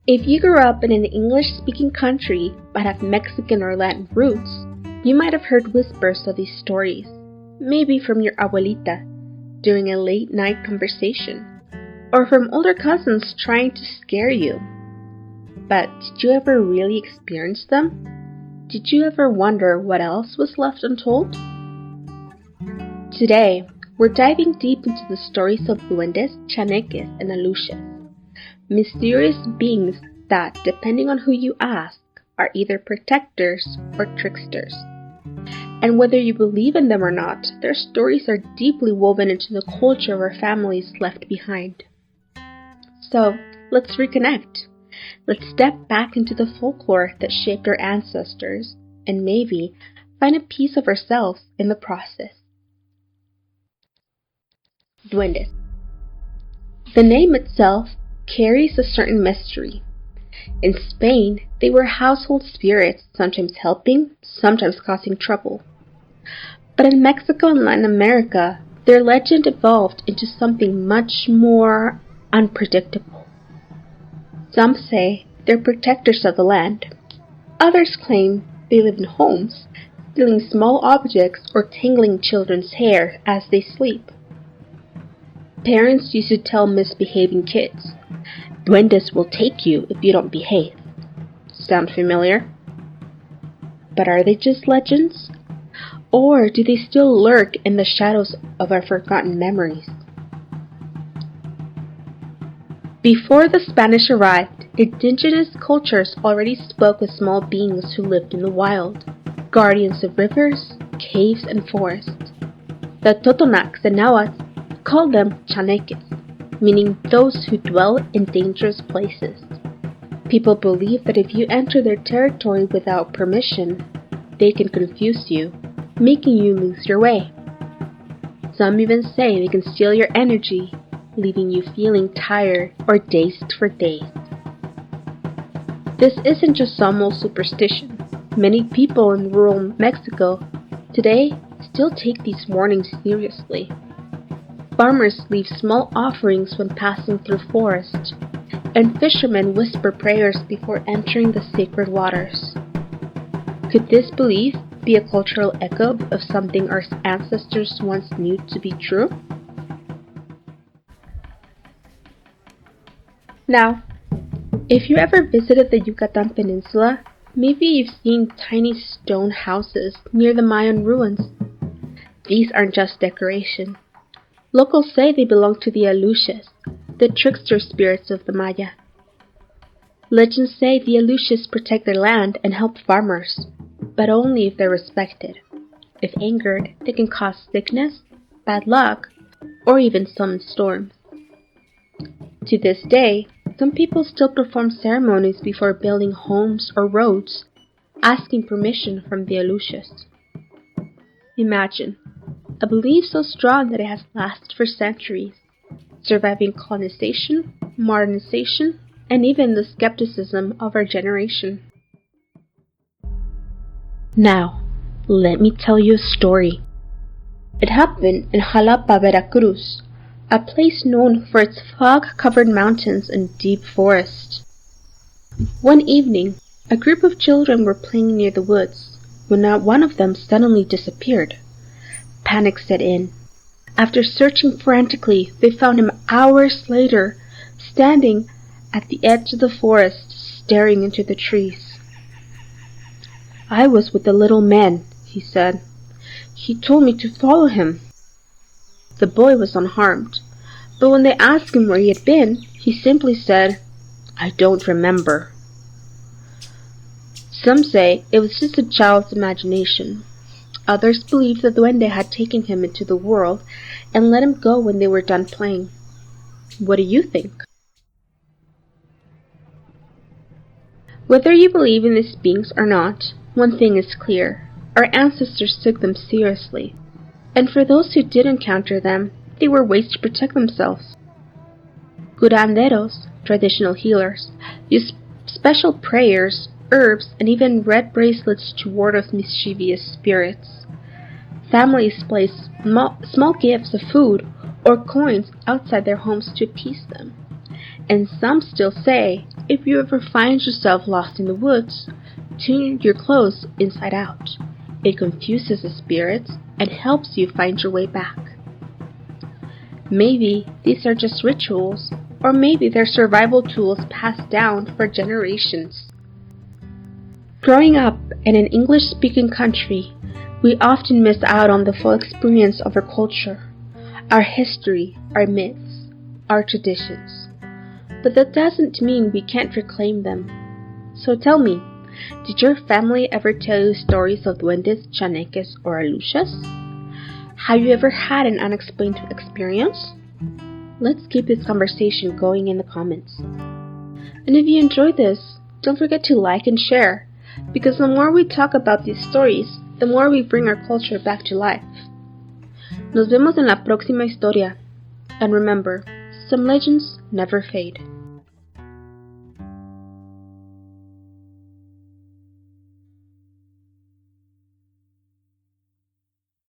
If you grew up in an English-speaking country but have Mexican or Latin roots, you might have heard whispers of these stories, maybe from your abuelita during a late-night conversation, or from older cousins trying to scare you. But did you ever really experience them? Did you ever wonder what else was left untold? Today, we're diving deep into the stories of Duendes, Chaneques, and Aluxes, mysterious beings that, depending on who you ask, are either protectors or tricksters. And whether you believe in them or not, their stories are deeply woven into the culture of our families left behind. So, let's reconnect. Let's step back into the folklore that shaped our ancestors, and maybe find a piece of ourselves in the process. Duendes. The name itself carries a certain mystery. In Spain, they were household spirits, sometimes helping, sometimes causing trouble. But in Mexico and Latin America, their legend evolved into something much more unpredictable. Some say they're protectors of the land. Others claim they live in homes, stealing small objects or tangling children's hair as they sleep. Parents used to tell misbehaving kids, "Duendes will take you if you don't behave." Sound familiar? But are they just legends? Or do they still lurk in the shadows of our forgotten memories? Before the Spanish arrived, indigenous cultures already spoke with small beings who lived in the wild, guardians of rivers, caves, and forests. The Totonacs and Nahuatl called them Chaneques, meaning those who dwell in dangerous places. People believe that if you enter their territory without permission, they can confuse you, making you lose your way. Some even say they can steal your energy, leaving you feeling tired or dazed for days. This isn't just some old superstition. Many people in rural Mexico today still take these warnings seriously. Farmers leave small offerings when passing through forests, and fishermen whisper prayers before entering the sacred waters. Could this belief be a cultural echo of something our ancestors once knew to be true? Now, if you ever visited the Yucatan Peninsula, maybe you've seen tiny stone houses near the Mayan ruins. These aren't just decoration. Locals say they belong to the Aluxes, the trickster spirits of the Maya. Legends say the Aluxes protect their land and help farmers, but only if they're respected. If angered, they can cause sickness, bad luck, or even summon storms. To this day, some people still perform ceremonies before building homes or roads, asking permission from the Aluxes. Imagine a belief so strong that it has lasted for centuries, surviving colonization, modernization, and even the skepticism of our generation. Now, let me tell you a story. It happened in Jalapa, Veracruz, a place known for its fog-covered mountains and deep forest. One evening, a group of children were playing near the woods when not one of them suddenly disappeared. Panic set in. After searching frantically, they found him hours later, standing at the edge of the forest, staring into the trees. "I was with the little man," he said. "He told me to follow him." The boy was unharmed, but when they asked him where he had been, he simply said, "I don't remember." Some say it was just a child's imagination. Others believe the duende had taken him into the world and let him go when they were done playing. What do you think? Whether you believe in these beings or not, one thing is clear. Our ancestors took them seriously. And for those who did encounter them, they were ways to protect themselves. Curanderos, traditional healers, used special prayers, herbs, and even red bracelets to ward off mischievous spirits. Families placed small gifts of food or coins outside their homes to appease them. And some still say If you ever find yourself lost in the woods, turn your clothes inside out. It confuses the spirits and helps you find your way back. Maybe these are just rituals, or maybe they're survival tools passed down for generations. Growing up in an English-speaking country, we often miss out on the full experience of our culture, our history, our myths, our traditions. But that doesn't mean we can't reclaim them. So tell me, did your family ever tell you stories of Duendes, Chaneques, or Aluxes? Have you ever had an unexplained experience? Let's keep this conversation going in the comments. And if you enjoyed this, don't forget to like and share, because the more we talk about these stories, the more we bring our culture back to life. Nos vemos en la próxima historia. And remember, some legends never fade.